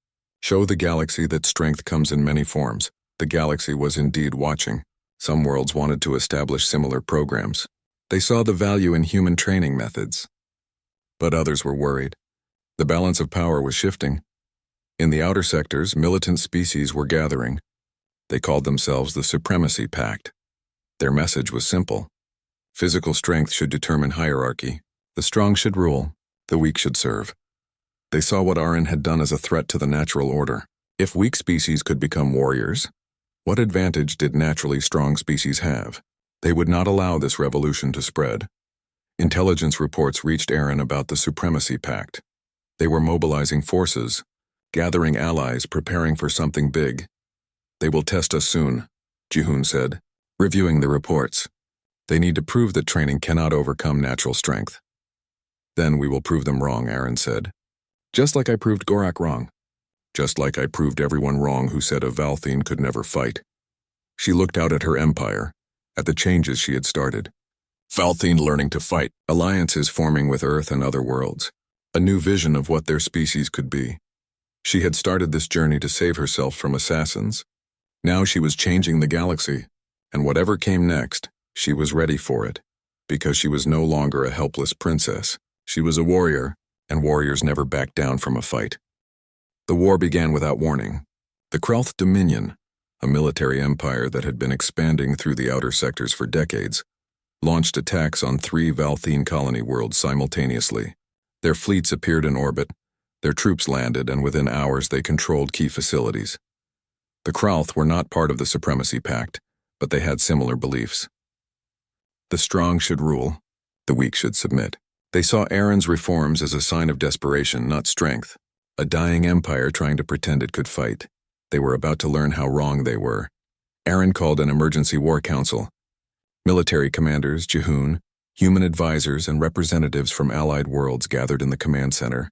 Speaker 1: Show the galaxy that strength comes in many forms." The galaxy was indeed watching. Some worlds wanted to establish similar programs. They saw the value in human training methods. But others were worried. The balance of power was shifting. In the outer sectors, militant species were gathering. They called themselves the Supremacy Pact. Their message was simple. Physical strength should determine hierarchy. The strong should rule. The weak should serve. They saw what Aaron had done as a threat to the natural order. If weak species could become warriors, what advantage did naturally strong species have? They would not allow this revolution to spread. Intelligence reports reached Aaron about the Supremacy Pact. They were mobilizing forces, gathering allies, preparing for something big. "They will test us soon. Jihoon said, reviewing the reports. They need to prove that training cannot overcome natural strength. Then we will prove them wrong, Aaron said. Just like I proved Gorak wrong. Just like I proved everyone wrong who said a Valthine could never fight. She looked out at her empire, at the changes she had started. Valthine learning to fight, alliances forming with Earth and other worlds, a new vision of what their species could be. She had started this journey to save herself from assassins. Now she was changing the galaxy, and whatever came next, she was ready for it, because she was no longer a helpless princess. She was a warrior, and warriors never backed down from a fight. The war began without warning. The Krauth Dominion, a military empire that had been expanding through the outer sectors for decades, launched attacks on 3 Valthine colony worlds simultaneously. Their fleets appeared in orbit, their troops landed, and within hours they controlled key facilities. The Krauth were not part of the Supremacy Pact, but they had similar beliefs. The strong should rule, the weak should submit. They saw Aaron's reforms as a sign of desperation, not strength. A dying empire trying to pretend it could fight. They were about to learn how wrong they were. Aaron called an emergency war council. Military commanders, Jihoon, human advisors, and representatives from allied worlds gathered in the command center.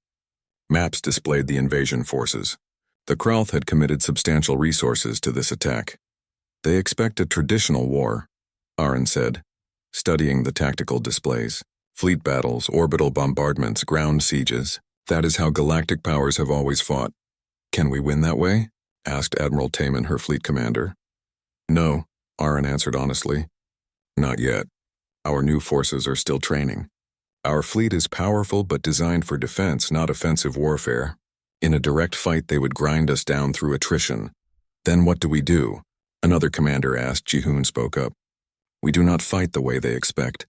Speaker 1: Maps displayed the invasion forces. The Krauth had committed substantial resources to this attack. They expect a traditional war, Aaron said, studying the tactical displays. Fleet battles, orbital bombardments, ground sieges. That is how galactic powers have always fought. Can we win that way? Asked Admiral Taman, her fleet commander. No, Aaron answered honestly. Not yet. Our new forces are still training. Our fleet is powerful but designed for defense, not offensive warfare. In a direct fight, they would grind us down through attrition. Then what do? Another commander asked. Jihoon spoke up. We do not fight the way they expect.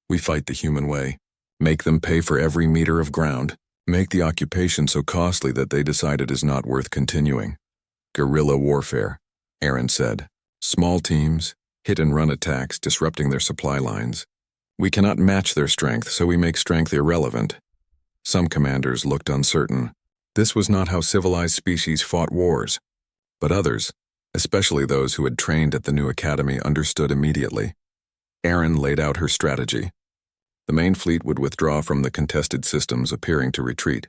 Speaker 1: We fight the human way. Make them pay for every meter of ground. Make the occupation so costly that they decide it is not worth continuing. Guerrilla warfare, Aaron said. Small teams, hit-and-run attacks disrupting their supply lines. We cannot match their strength, so we make strength irrelevant. Some commanders looked uncertain. This was not how civilized species fought wars. But others, especially those who had trained at the new academy, understood immediately. Aaron laid out her strategy. The main fleet would withdraw from the contested systems, appearing to retreat.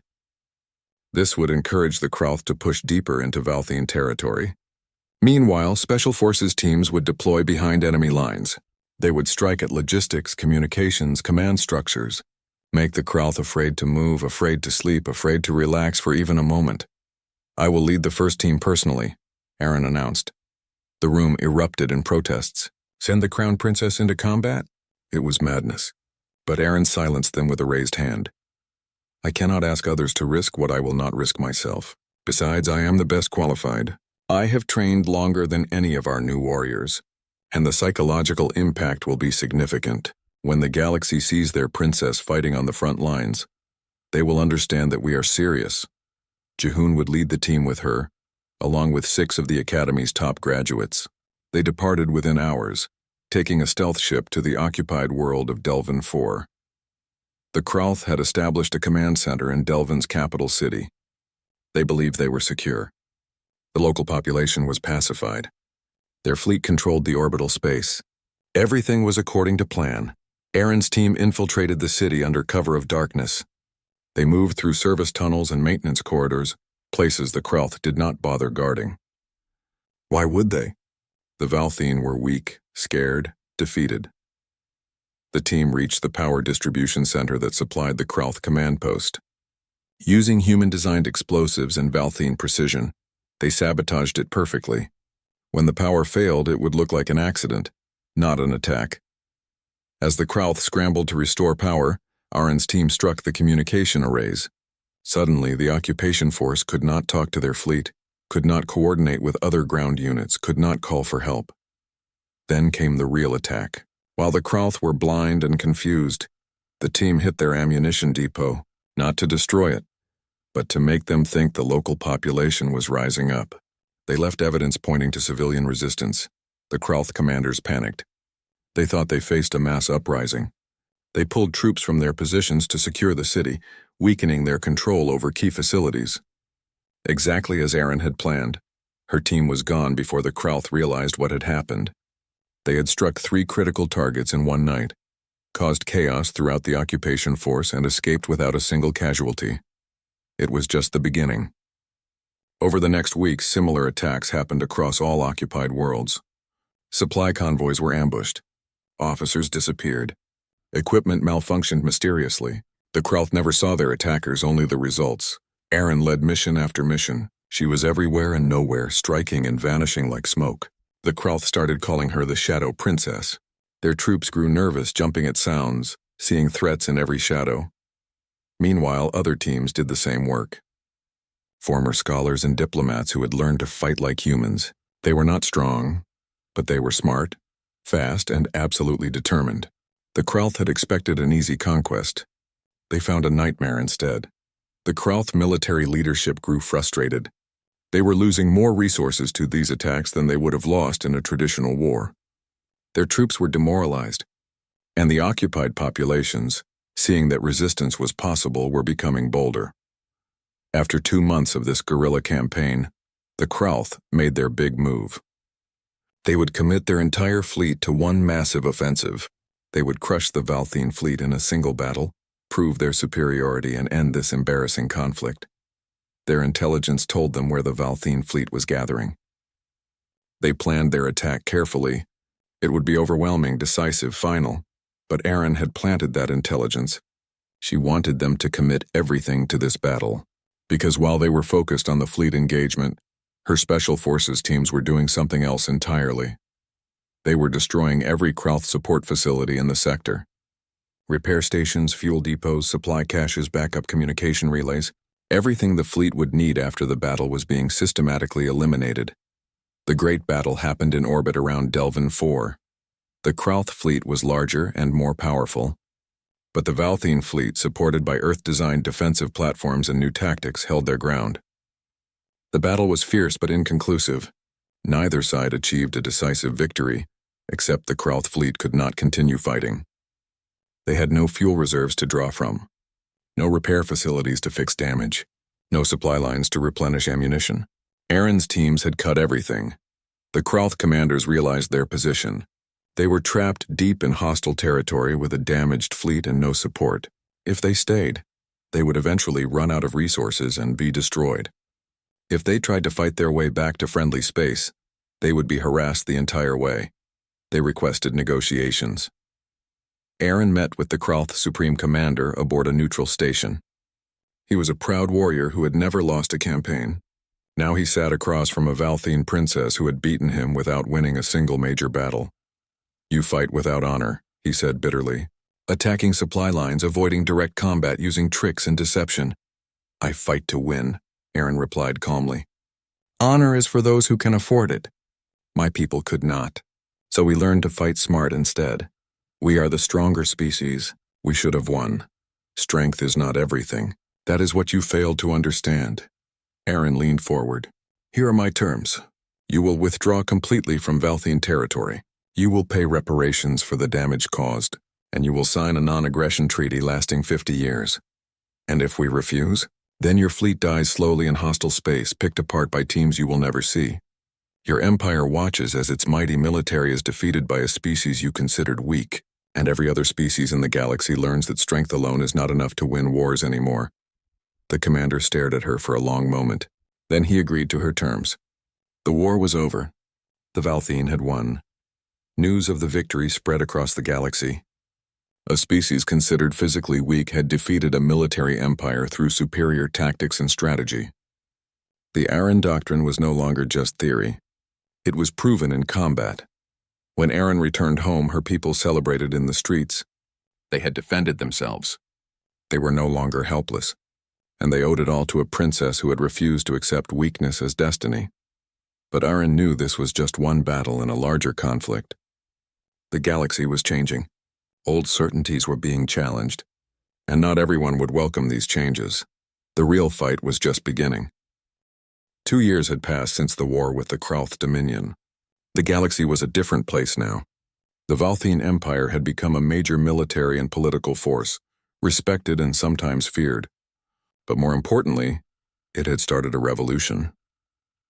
Speaker 1: This would encourage the Krauth to push deeper into Valthine territory. Meanwhile, special forces teams would deploy behind enemy lines. They would strike at logistics, communications, command structures, make the Krauth afraid to move, afraid to sleep, afraid to relax for even a moment. I will lead the first team personally, Aaron announced. The room erupted in protests. Send the Crown Princess into combat? It was madness. But Aaron silenced them with a raised hand. I cannot ask others to risk what I will not risk myself. Besides, I am the best qualified. I have trained longer than any of our new warriors, and the psychological impact will be significant. When the galaxy sees their princess fighting on the front lines, they will understand that we are serious. Jihoon would lead the team with her, along with 6 of the Academy's top graduates. They departed within hours, taking a stealth ship to the occupied world of Delvin 4. The Krauth had established a command center in Delvin's capital city. They believed they were secure. The local population was pacified. Their fleet controlled the orbital space. Everything was according to plan. Aaron's team infiltrated the city under cover of darkness. They moved through service tunnels and maintenance corridors, places the Krauth did not bother guarding. Why would they? The Valthine were weak, scared, defeated. The team reached the power distribution center that supplied the Krauth command post. Using human-designed explosives and Valthine precision, they sabotaged it perfectly. When the power failed, it would look like an accident, not an attack. As the Krauth scrambled to restore power, Aaron's team struck the communication arrays. Suddenly, the occupation force could not talk to their fleet, could not coordinate with other ground units, could not call for help. Then came the real attack. While the Krauth were blind and confused, the team hit their ammunition depot, not to destroy it, but to make them think the local population was rising up. They left evidence pointing to civilian resistance. The Krauth commanders panicked. They thought they faced a mass uprising. They pulled troops from their positions to secure the city, weakening their control over key facilities. Exactly as Aaron had planned, Her team was gone before the Krauth realized what had happened. They had struck 3 critical targets in one night, caused chaos throughout the occupation force, and escaped without a single casualty. It was just the beginning. Over the next weeks, similar attacks happened across all occupied worlds. Supply convoys were ambushed. Officers disappeared. Equipment malfunctioned mysteriously. The Krauth never saw their attackers, only the results. Erin led mission after mission. She was everywhere and nowhere, striking and vanishing like smoke. The Krauth started calling her the Shadow Princess. Their troops grew nervous, jumping at sounds, seeing threats in every shadow. Meanwhile, other teams did the same work. Former scholars and diplomats who had learned to fight like humans. They were not strong, but they were smart, fast, and absolutely determined. The Krauth had expected an easy conquest. They found a nightmare instead. The Krauth military leadership grew frustrated. They were losing more resources to these attacks than they would have lost in a traditional war. Their troops were demoralized, and the occupied populations, seeing that resistance was possible, were becoming bolder. After 2 months of this guerrilla campaign, the Krauth made their big move. They would commit their entire fleet to one massive offensive. They would crush the Valthene fleet in a single battle, prove their superiority, and end this embarrassing conflict. Their intelligence told them where the Valthene fleet was gathering. They planned their attack carefully. It would be overwhelming, decisive, final. But Erin had planted that intelligence. She wanted them to commit everything to this battle, because while they were focused on the fleet engagement, her special forces teams were doing something else entirely. They were destroying every Krauth support facility in the sector. Repair stations, fuel depots, supply caches, backup communication relays, everything the fleet would need after the battle was being systematically eliminated. The great battle happened in orbit around Delvin 4. The Krauth fleet was larger and more powerful, but the Valthene fleet, supported by Earth-designed defensive platforms and new tactics, held their ground. The battle was fierce but inconclusive. Neither side achieved a decisive victory, except the Krauth fleet could not continue fighting. They had no fuel reserves to draw from, no repair facilities to fix damage, no supply lines to replenish ammunition. Erin's teams had cut everything. The Krauth commanders realized their position. They were trapped deep in hostile territory with a damaged fleet and no support. If they stayed, they would eventually run out of resources and be destroyed. If they tried to fight their way back to friendly space, they would be harassed the entire way. They requested negotiations. Erin met with the Krauth Supreme Commander aboard a neutral station. He was a proud warrior who had never lost a campaign. Now he sat across from a Valthene princess who had beaten him without winning a single major battle. "You fight without honor," he said bitterly. "Attacking supply lines, avoiding direct combat, using tricks and deception." "I fight to win," Erin replied calmly. "Honor is for those who can afford it. My people could not. So we learned to fight smart instead. We are the stronger species. We should have won. Strength is not everything. That is what you failed to understand." Erin leaned forward. "Here are my terms. You will withdraw completely from Valthene territory. You will pay reparations for the damage caused, and you will sign a non-aggression treaty lasting 50 years. And if we refuse, then your fleet dies slowly in hostile space, picked apart by teams you will never see. Your empire watches as its mighty military is defeated by a species you considered weak, and every other species in the galaxy learns that strength alone is not enough to win wars anymore." The commander stared at her for a long moment. Then he agreed to her terms. The war was over. The Valthene had won. News of the victory spread across the galaxy. A species considered physically weak had defeated a military empire through superior tactics and strategy. The Erin Doctrine was no longer just theory. It was proven in combat. When Erin returned home, her people celebrated in the streets. They had defended themselves. They were no longer helpless, and they owed it all to a princess who had refused to accept weakness as destiny. But Erin knew this was just one battle in a larger conflict. The galaxy was changing. Old certainties were being challenged, and not everyone would welcome these changes. The real fight was just beginning. 2 years had passed since the war with the Krauth Dominion. The galaxy was a different place now. The Valthene Empire had become a major military and political force, respected and sometimes feared. But more importantly, it had started a revolution.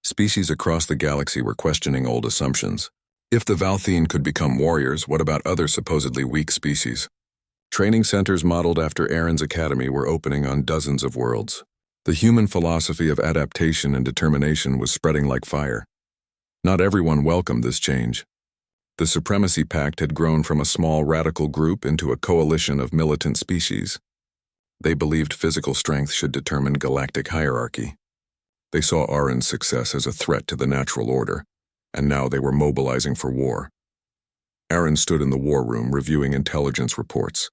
Speaker 1: Species across the galaxy were questioning old assumptions. If the Valthene could become warriors, what about other supposedly weak species? Training centers modeled after Aaron's academy were opening on dozens of worlds. The human philosophy of adaptation and determination was spreading like fire. Not everyone welcomed this change. The Supremacy Pact had grown from a small radical group into a coalition of militant species. They believed physical strength should determine galactic hierarchy. They saw Aaron's success as a threat to the natural order, and now they were mobilizing for war. Aaron stood in the war room reviewing intelligence reports.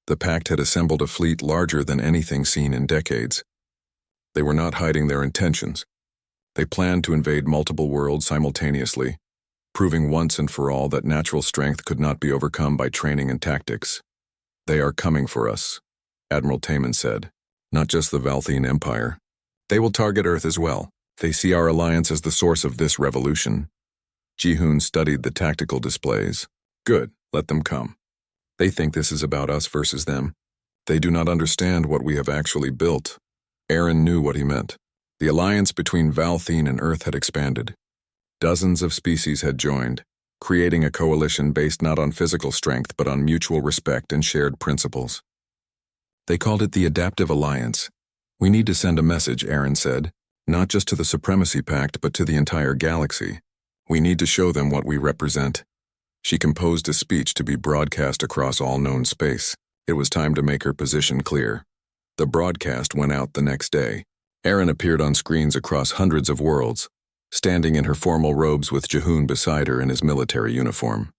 Speaker 1: The Pact had assembled a fleet larger than anything seen in decades. They were not hiding their intentions. They planned to invade multiple worlds simultaneously, proving once and for all that natural strength could not be overcome by training and tactics. "They are coming for us," Admiral Taman said. "Not just the Valthene Empire. They will target Earth as well. They see our alliance as the source of this revolution." Ji-hoon studied the tactical displays. "Good, let them come. They think this is about us versus them. They do not understand what we have actually built." Aaron knew what he meant. The alliance between Valthene and Earth had expanded. Dozens of species had joined, creating a coalition based not on physical strength but on mutual respect and shared principles. They called it the Adaptive Alliance. "We need to send a message," Aaron said, "not just to the Supremacy Pact but to the entire galaxy. We need to show them what we represent." She composed a speech to be broadcast across all known space. It was time to make her position clear. The broadcast went out the next day. Aaron appeared on screens across hundreds of worlds, standing in her formal robes with Ji-hoon beside her in his military uniform.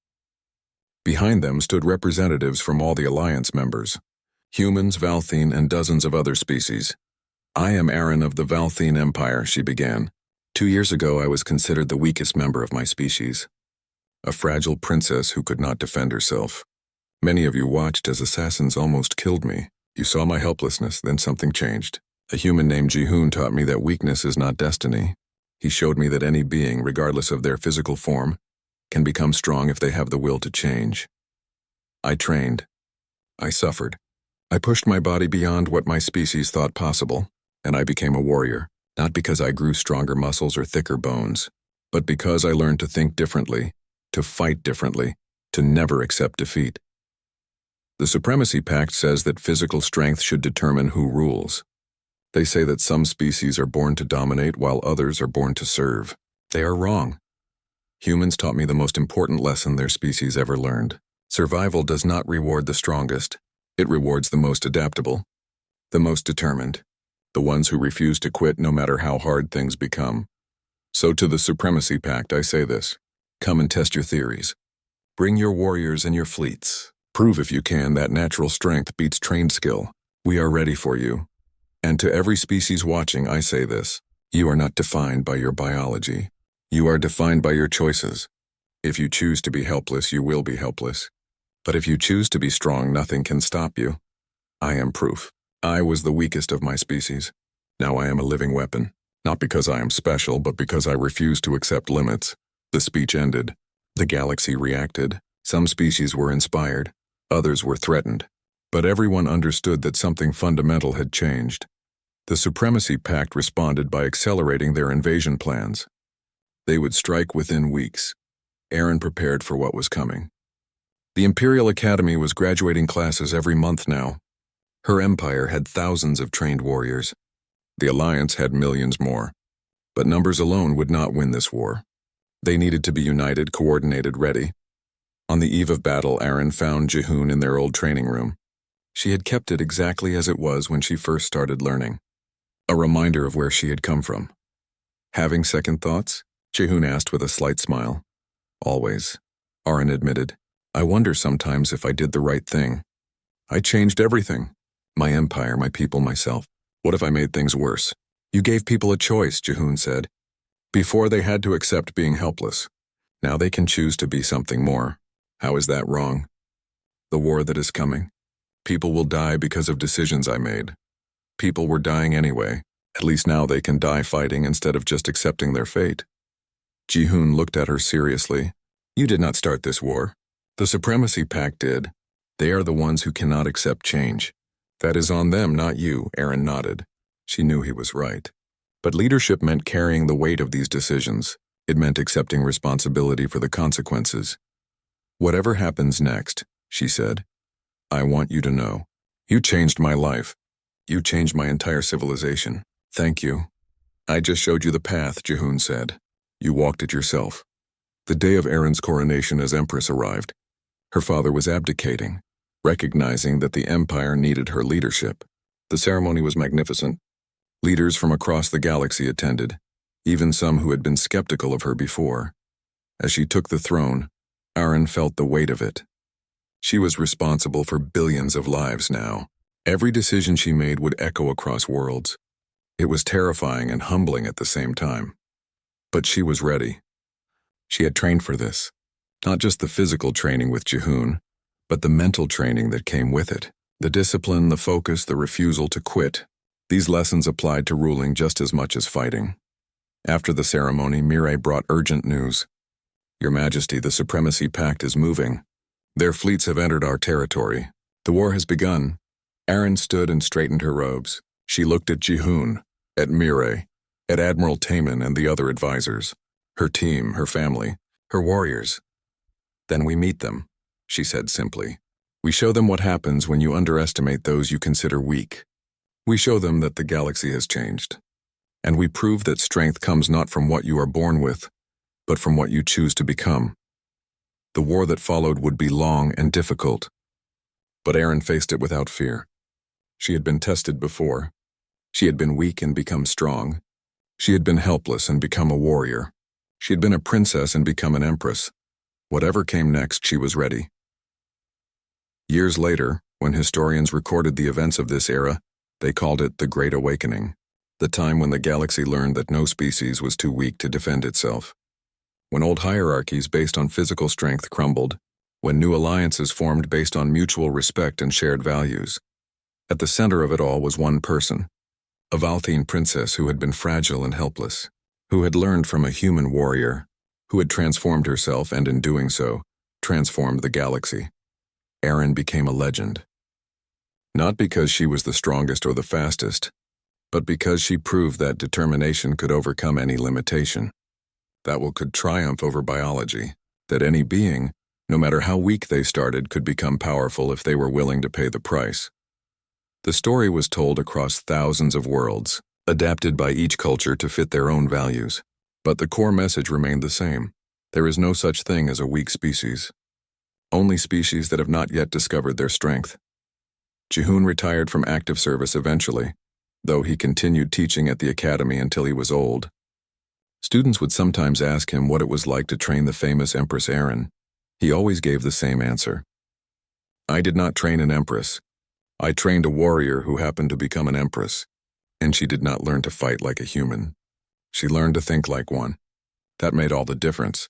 Speaker 1: Behind them stood representatives from all the Alliance members, humans, Valthene, and dozens of other species. "I am Aaron of the Valthene Empire," she began. 2 years ago I was considered the weakest member of my species. A fragile princess who could not defend herself. Many of you watched as assassins almost killed me. You saw my helplessness, then something changed. A human named Ji-hoon taught me that weakness is not destiny. He showed me that any being, regardless of their physical form, can become strong if they have the will to change. I trained. I suffered. I pushed my body beyond what my species thought possible, and I became a warrior, not because I grew stronger muscles or thicker bones, but because I learned to think differently, to fight differently, to never accept defeat. The Supremacy Pact says that physical strength should determine who rules. They say that some species are born to dominate while others are born to serve. They are wrong. Humans taught me the most important lesson their species ever learned. Survival does not reward the strongest. It rewards the most adaptable, the most determined, the ones who refuse to quit no matter how hard things become. So to the Supremacy Pact I say this: come and test your theories. Bring your warriors and your fleets. Prove if you can that natural strength beats trained skill. We are ready for you. And to every species watching I say this: you are not defined by your biology. You are defined by your choices. If you choose to be helpless, you will be helpless. But if you choose to be strong, nothing can stop you. I am proof. I was the weakest of my species. Now I am a living weapon. Not because I am special, but because I refuse to accept limits. The speech ended. The galaxy reacted. Some species were inspired. Others were threatened. But everyone understood that something fundamental had changed. The Supremacy Pact responded by accelerating their invasion plans. They would strike within weeks. Aaron prepared for what was coming. The Imperial Academy was graduating classes every month now. Her empire had thousands of trained warriors. The Alliance had millions more. But numbers alone would not win this war. They needed to be united, coordinated, ready. On the eve of battle, Aaron found Ji-hoon in their old training room. She had kept it exactly as it was when she first started learning. A reminder of where she had come from. "Having second thoughts?" Ji-hoon asked with a slight smile. "Always," Aaron admitted. "I wonder sometimes if I did the right thing. I changed everything. My empire, my people, myself. What if I made things worse?" "You gave people a choice," Ji-hoon said. "Before they had to accept being helpless. Now they can choose to be something more. How is that wrong? The war that is coming. People will die because of decisions I made. People were dying anyway. At least now they can die fighting instead of just accepting their fate." Ji-hoon looked at her seriously. "You did not start this war. The Supremacy Pact did. They are the ones who cannot accept change. That is on them, not you," Aaron nodded. She knew he was right. But leadership meant carrying the weight of these decisions. It meant accepting responsibility for the consequences. "Whatever happens next," she said, "I want you to know. You changed my life. You changed my entire civilization. Thank you." "I just showed you the path," Jehun said. "You walked it yourself." The day of Erin's coronation as Empress arrived. Her father was abdicating, recognizing that the Empire needed her leadership. The ceremony was magnificent. Leaders from across the galaxy attended, even some who had been skeptical of her before. As she took the throne, Erin felt the weight of it. She was responsible for billions of lives now. Every decision she made would echo across worlds. It was terrifying and humbling at the same time. But she was ready. She had trained for this. Not just the physical training with Jehun, but the mental training that came with it. The discipline, the focus, the refusal to quit. These lessons applied to ruling just as much as fighting. After the ceremony, Mireille brought urgent news. "Your Majesty, the Supremacy Pact is moving. Their fleets have entered our territory. The war has begun." Erin stood and straightened her robes. She looked at Jehun, at Mireille, at Admiral Taman and the other advisors, her team, her family, her warriors. "Then we meet them," she said simply. "We show them what happens when you underestimate those you consider weak. We show them that the galaxy has changed. And we prove that strength comes not from what you are born with, but from what you choose to become." The war that followed would be long and difficult. But Erin faced it without fear. She had been tested before. She had been weak and become strong. She had been helpless and become a warrior. She had been a princess and become an empress. Whatever came next, she was ready. Years later, when historians recorded the events of this era, they called it the Great Awakening, the time when the galaxy learned that no species was too weak to defend itself. When old hierarchies based on physical strength crumbled, when new alliances formed based on mutual respect and shared values. At the center of it all was one person, a Valthine princess who had been fragile and helpless, who had learned from a human warrior, who had transformed herself and in doing so, transformed the galaxy. Erin became a legend. Not because she was the strongest or the fastest, but because she proved that determination could overcome any limitation, that will could triumph over biology, that any being, no matter how weak they started, could become powerful if they were willing to pay the price. The story was told across thousands of worlds, adapted by each culture to fit their own values. But the core message remained the same. There is no such thing as a weak species. Only species that have not yet discovered their strength. Jehun retired from active service eventually, though he continued teaching at the academy until he was old. Students would sometimes ask him what it was like to train the famous Empress Erin. He always gave the same answer. "I did not train an empress. I trained a warrior who happened to become an empress, and she did not learn to fight like a human. She learned to think like one. That made all the difference."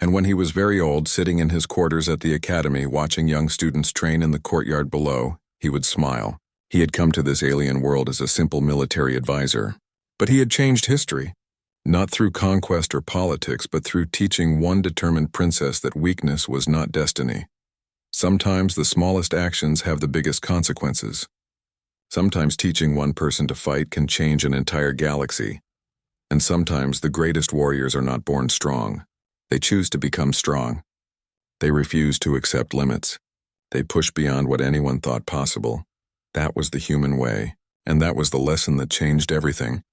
Speaker 1: And when he was very old, sitting in his quarters at the academy watching young students train in the courtyard below, he would smile. He had come to this alien world as a simple military advisor. But he had changed history. Not through conquest or politics, but through teaching one determined princess that weakness was not destiny. Sometimes the smallest actions have the biggest consequences. Sometimes teaching one person to fight can change an entire galaxy. And sometimes the greatest warriors are not born strong. They choose to become strong. They refuse to accept limits. They push beyond what anyone thought possible. That was the human way, and that was the lesson that changed everything.